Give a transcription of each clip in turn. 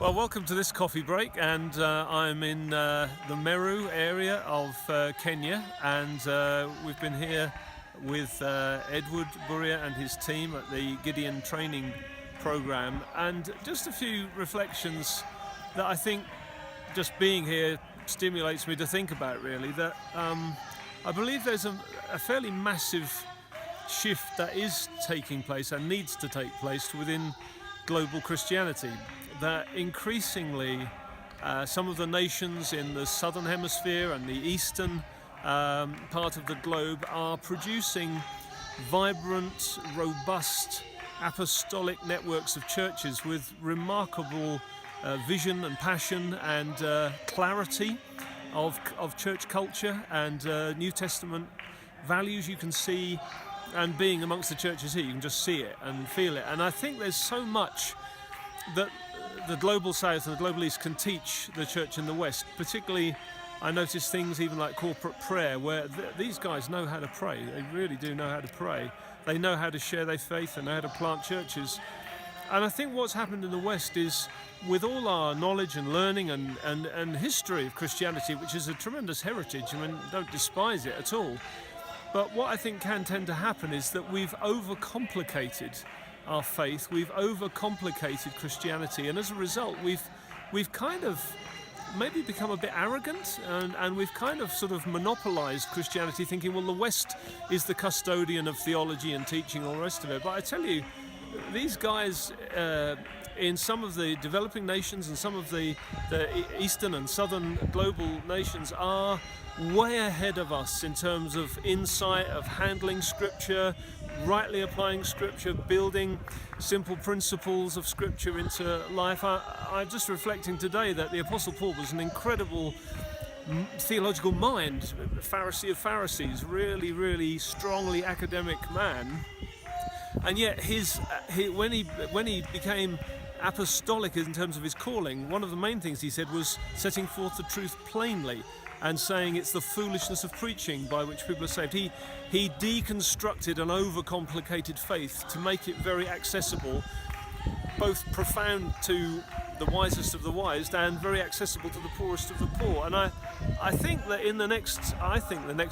Well, welcome to this coffee break, and I'm in the Meru area of Kenya, and we've been here with Edward Buria and his team at the Gideon training program, and just a few reflections that I think just being here stimulates me to think about, really, that I believe there's a fairly massive shift that is taking place and needs to take place within global Christianity, that increasingly some of the nations in the southern hemisphere and the eastern part of the globe are producing vibrant, robust, apostolic networks of churches with remarkable vision and passion and clarity of church culture and New Testament values. You can see, and being amongst the churches here, you can just see it and feel it. And I think there's so much that the global south and the global east can teach the church in the west. Particularly, I notice things even like corporate prayer, where these guys know how to pray. They really do know how to pray. They know how to share their faith. They know how to plant churches. And I think what's happened in the west is, with all our knowledge and learning and history of Christianity, which is a tremendous heritage, I mean, don't despise it at all. But what I think can tend to happen is that we've overcomplicated our faith, we've overcomplicated Christianity, and as a result we've kind of maybe become a bit arrogant, and we've kind of sort of monopolized Christianity, thinking, well, the West is the custodian of theology and teaching and all the rest of it. But I tell you, these guys in some of the developing nations and some of the eastern and southern global nations are way ahead of us in terms of insight, of handling scripture, rightly applying scripture, building simple principles of scripture into life. I'm just reflecting today that the Apostle Paul was an incredible theological mind, Pharisee of Pharisees, really, really strongly academic man. And yet when he became apostolic in terms of his calling, one of the main things he said was setting forth the truth plainly and saying it's the foolishness of preaching by which people are saved. He deconstructed an overcomplicated faith to make it very accessible, both profound to the wisest of the wise and very accessible to the poorest of the poor. And I think that in the next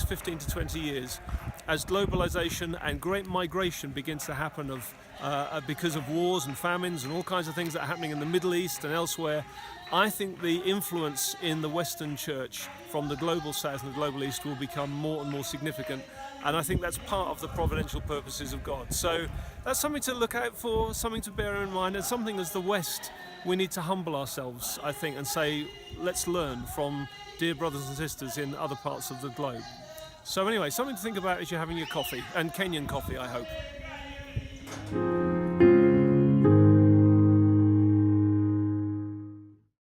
15 to 20 years, as globalization and great migration begins to happen because of wars and famines and all kinds of things that are happening in the Middle East and elsewhere, I think the influence in the Western church from the global south and the global east will become more and more significant. And I think that's part of the providential purposes of God. So that's something to look out for, something to bear in mind, and something as the West we need to humble ourselves, I think, and say, let's learn from dear brothers and sisters in other parts of the globe. So anyway, something to think about as you're having your coffee, and Kenyan coffee, I hope.